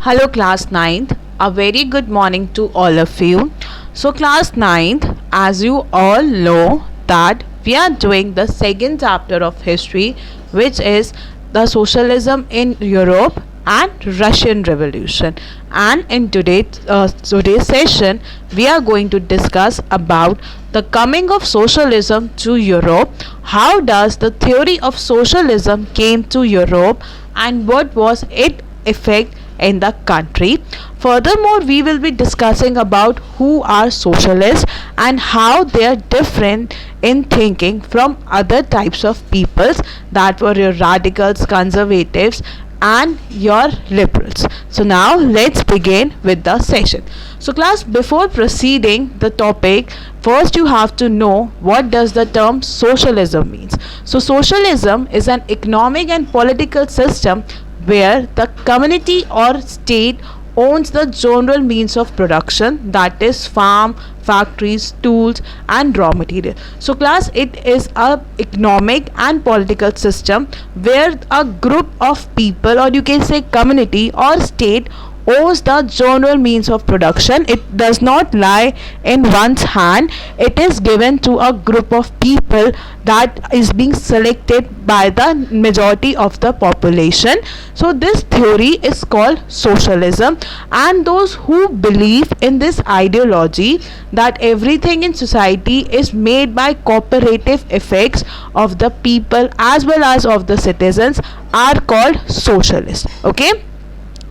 Hello, class ninth. A very good morning to all of you. So, class ninth, as you all know, that we are doing the second chapter of history, which is the socialism in Europe and Russian Revolution. And in today's session, we are going to discuss about the coming of socialism to Europe. How does the theory of socialism came to Europe, and what was its effect in the country. Furthermore, we will be discussing about who are socialists and how they are different in thinking from other types of peoples, that were your radicals, conservatives and your liberals. So now let's begin with the session. So class, before proceeding the topic, first you have to know what does the term socialism means. So socialism is an economic and political system where the community or state owns the general means of production, that is farm, factories, tools and raw material. So class, it is a economic and political system where a group of people, or you can say community or state, owns the general means of production. It does not lie in one's hand. It is given to a group of people that is being selected by the majority of the population. So this theory is called socialism, and those who believe in this ideology that everything in society is made by cooperative effects of the people as well as of the citizens are called socialists. Okay.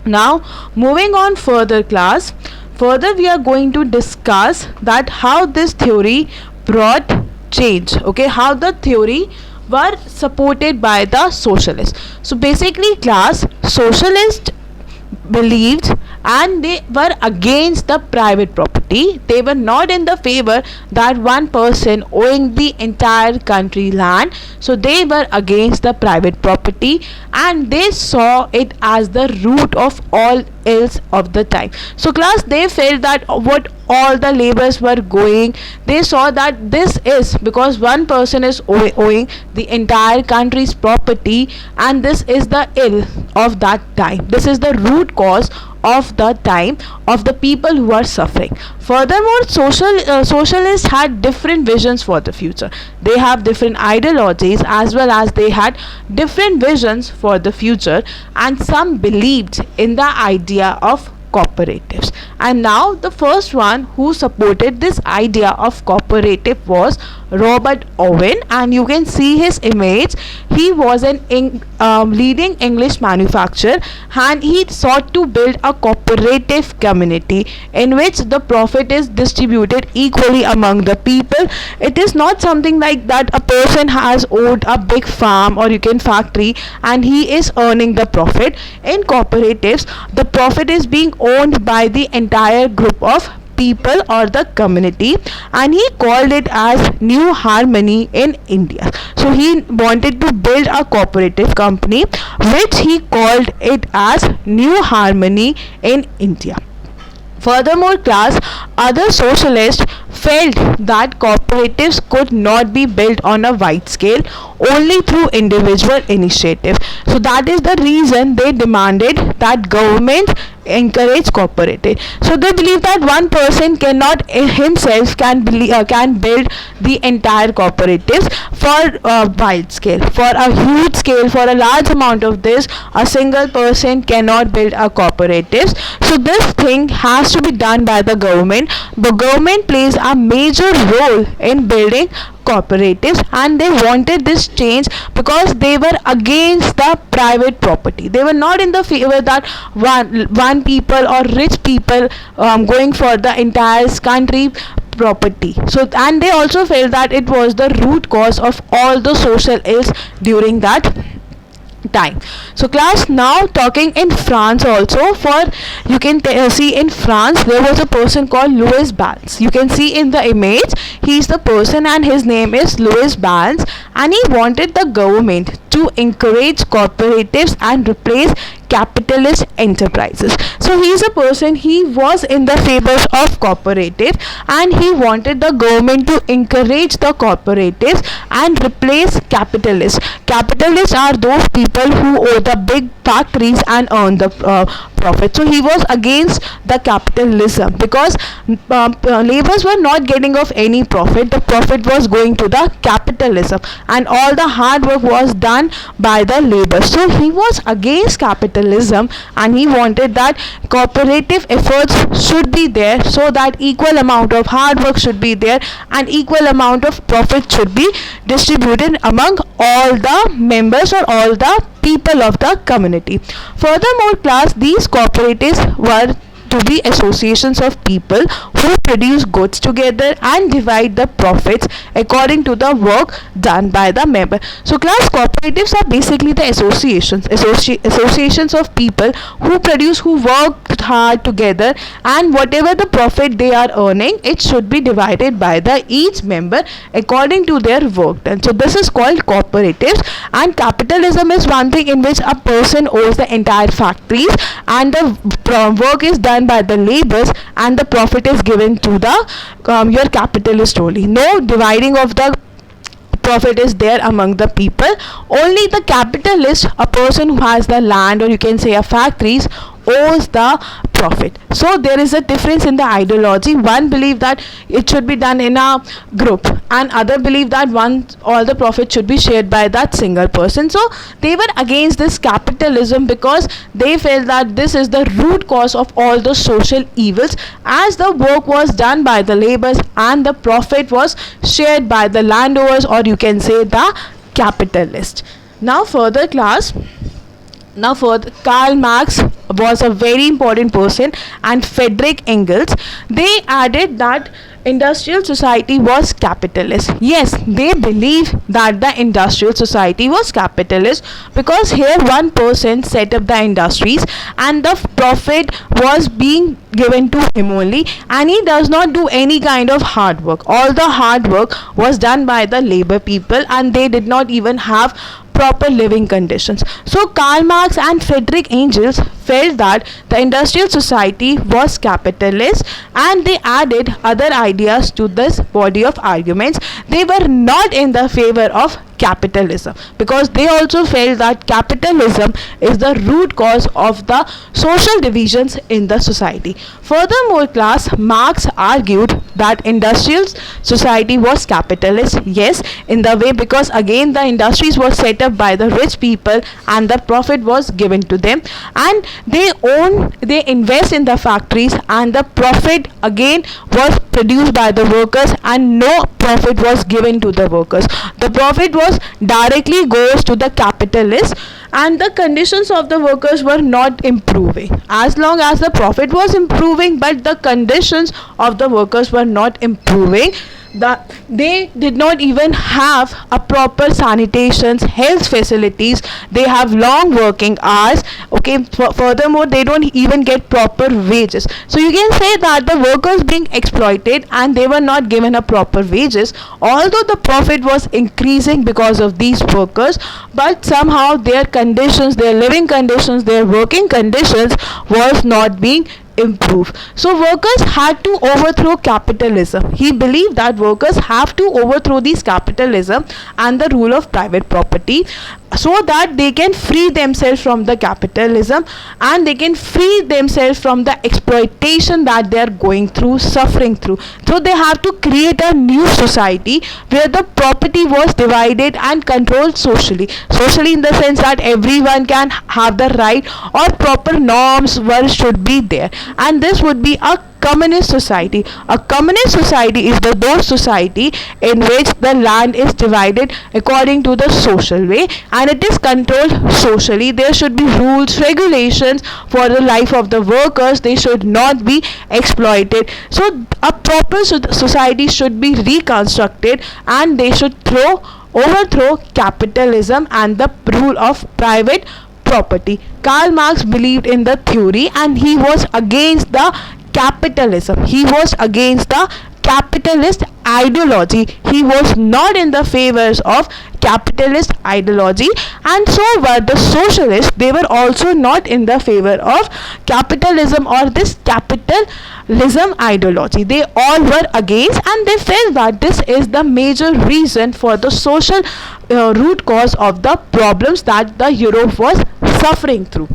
Now moving on further class, further we are going to discuss that how this theory brought change. Okay, how the theory were supported by the socialists. So basically class, socialists believed and they were against the private property. They were not in the favor that one person owing the entire country land. So they were against the private property, and they saw it as the root of all ills of the time. So class, they felt that what all the labors were going, they saw that this is because one person is owing the entire country's property, and this is the ill of that time. This is the root cause of the time of the people who are suffering. Furthermore, socialists had different visions for the future. They have different ideologies as well as they had different visions for the future, and some believed in the idea of cooperatives. And now the first one who supported this idea of cooperative was Robert Owen, and you can see his image. He was an leading English manufacturer, and he sought to build a cooperative community in which the profit is distributed equally among the people. It is not something like that a person has owned a big farm or you can factory and he is earning the profit. In cooperatives, the profit is being owned by the entire group of people or the community, and he called it as New Harmony in India. So he wanted to build a cooperative company which he called it as New Harmony in India. Furthermore class, other socialists felt that cooperatives could not be built on a wide scale, only through individual initiative. So that is the reason they demanded that government encourage cooperative. So they believe that one person cannot himself can build the entire cooperatives for a wide scale. For a huge scale, for a large amount of this, a single person cannot build a cooperatives. So this thing has to be done by the government. The government plays a major role in building cooperatives, and they wanted this change because they were against the private property. They were not in the favor that one people or rich people going for the entire country property. So, and they also felt that it was the root cause of all the social ills during that time. So class, now talking in France also, for you can see in France there was a person called Louis Balls. You can see in the image, he is the person and his name is Louis Balls, and he wanted the government to to encourage cooperatives and replace capitalist enterprises. So he is a person, he was in the favors of cooperative, and he wanted the government to encourage the cooperatives and replace capitalists. Capitalists are those people who own the big factories and earn the profit. So he was against the capitalism because laborers were not getting of any profit. The profit was going to the capitalism, and all the hard work was done by the labor. So he was against capitalism, and he wanted that cooperative efforts should be there, so that equal amount of hard work should be there and equal amount of profit should be distributed among all the members or all the people of the community. Furthermore, class, these cooperatives were to be associations of people who produce goods together and divide the profits according to the work done by the member. So class, cooperatives are basically the associations of people who work hard together, and whatever the profit they are earning, it should be divided by the each member according to their work done. So this is called cooperatives. And capitalism is one thing in which a person owns the entire factories, and the work is done by the laborers, and the profit is given to the your capitalist only. No dividing of the profit is there among the people. Only the capitalist, a person who has the land, or you can say a factories, owes the profit. So there is a difference in the ideology. One believe that it should be done in a group, and other believe that all the profit should be shared by that single person. So they were against this capitalism because they felt that this is the root cause of all the social evils, as the work was done by the laborers and the profit was shared by the landowners, or you can say the capitalist. Now further class, Karl Marx was a very important person, and Friedrich Engels, they added that industrial society was capitalist. Yes, they believe that the industrial society was capitalist because here one person set up the industries and the profit was being given to him only, and he does not do any kind of hard work. All the hard work was done by the labor people, and they did not even have proper living conditions. So Karl Marx and Friedrich Engels felt that the industrial society was capitalist, and they added other ideas to this body of arguments. They were not in the favor of capitalism because they also felt that capitalism is the root cause of the social divisions in the society. Furthermore, class, Marx argued that industrial society was capitalist, yes, in the way because again the industries were set up by the rich people and the profit was given to them, and they invest in the factories, and the profit again was produced by the workers, and no profit was given to the workers. The profit was directly goes to the capitalists, and the conditions of the workers were not improving. As long as the profit was improving, but the conditions of the workers were not improving, they did not even have a proper sanitations, health facilities, they have long working hours, okay. Furthermore, they don't even get proper wages. So you can say that the workers being exploited and they were not given a proper wages, although the profit was increasing because of these workers, but somehow their conditions, their living conditions, their working conditions was not being improve. So workers had to overthrow capitalism. He believed that workers have to overthrow this capitalism and the rule of private property, so that they can free themselves from the capitalism and they can free themselves from the exploitation that they are going through, suffering through. So they have to create a new society where the property was divided and controlled socially in the sense that everyone can have the right, or proper norms should be there, and this would be a communist society. A communist society is those society in which the land is divided according to the social way and it is controlled socially. There should be rules, regulations for the life of the workers. They should not be exploited. So a proper society should be reconstructed, and they should overthrow capitalism and the rule of private property. Karl Marx believed in the theory, and he was against the capitalism. He was against the capitalist ideology. He was not in the favors of capitalist ideology, and so were the socialists. They were also not in the favor of capitalism or this capitalism ideology. They all were against, and they felt that this is the major reason for the social root cause of the problems that the Europe was suffering through.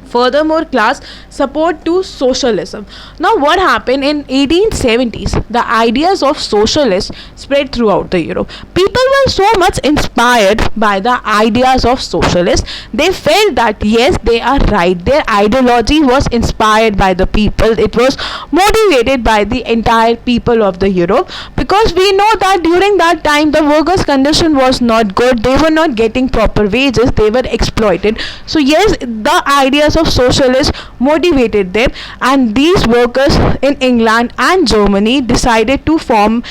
Furthermore, class support to socialism. Now, what happened in 1870s? The ideas of socialists spread throughout the Europe. People were so much inspired by the ideas of socialists. They felt that yes, they are right. Their ideology was inspired by the people. It was motivated by the entire people of the Europe, because we know that during that time the workers' condition was not good. They were not getting proper wages. They were exploited. So yes, the ideas of socialists motivated them, and these workers in England and Germany decided to form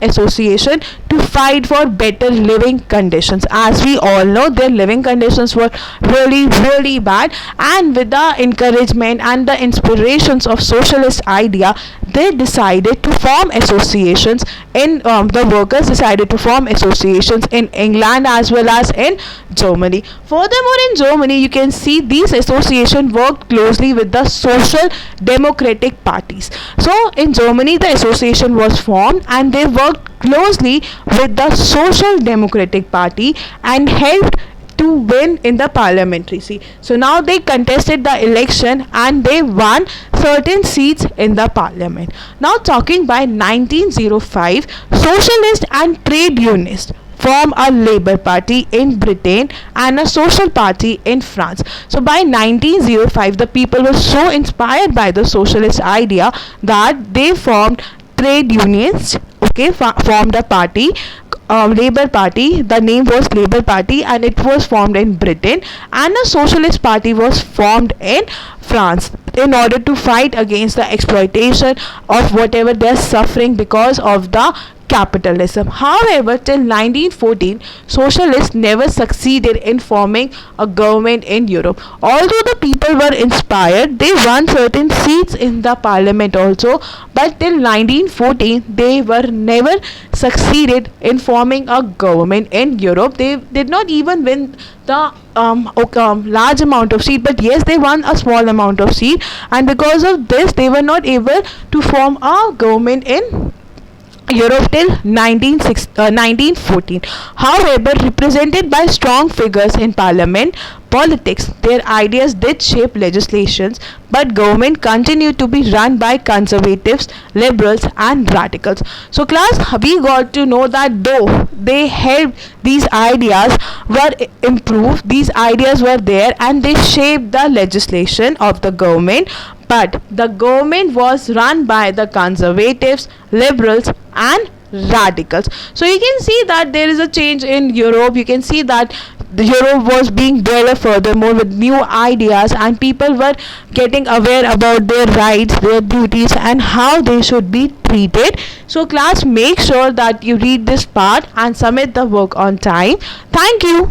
association to fight for better living conditions. As we all know, their living conditions were really bad, and with the encouragement and the inspirations of socialist idea, they decided to form associations in the workers decided to form associations in England as well as in Germany. Furthermore, in Germany, you can see these associations worked closely with the social democratic parties. So in Germany, the association was formed, and they worked closely with the social democratic party and helped to win in the parliamentary seat. So now they contested the election and they won certain seats in the parliament. Now talking by 1905, socialists and trade unionists form a Labour Party in Britain and a Social Party in France. So by 1905, the people were so inspired by the socialist idea that they formed trade unions, formed a party, Labour Party. The name was Labour Party, and it was formed in Britain, and a Socialist Party was formed in France in order to fight against the exploitation of whatever they are suffering because of the capitalism. However, till 1914, socialists never succeeded in forming a government in Europe. Although the people were inspired, they won certain seats in the parliament also, but till 1914, they were never succeeded in forming a government in Europe. They did not even win the large amount of seat, but yes, they won a small amount of seat, and because of this, they were not able to form a government in Europe till 1914. However, represented by strong figures in parliament, politics, their ideas did shape legislations, but government continued to be run by conservatives, liberals and radicals. So class, we got to know that though they helped, these ideas were improved, these ideas were there and they shaped the legislation of the government, but the government was run by the conservatives, liberals and radicals. So you can see that there is a change in Europe. You can see that the Europe was being developed furthermore with new ideas, and people were getting aware about their rights, their duties and how they should be treated. So class, make sure that you read this part and submit the work on time. Thank you.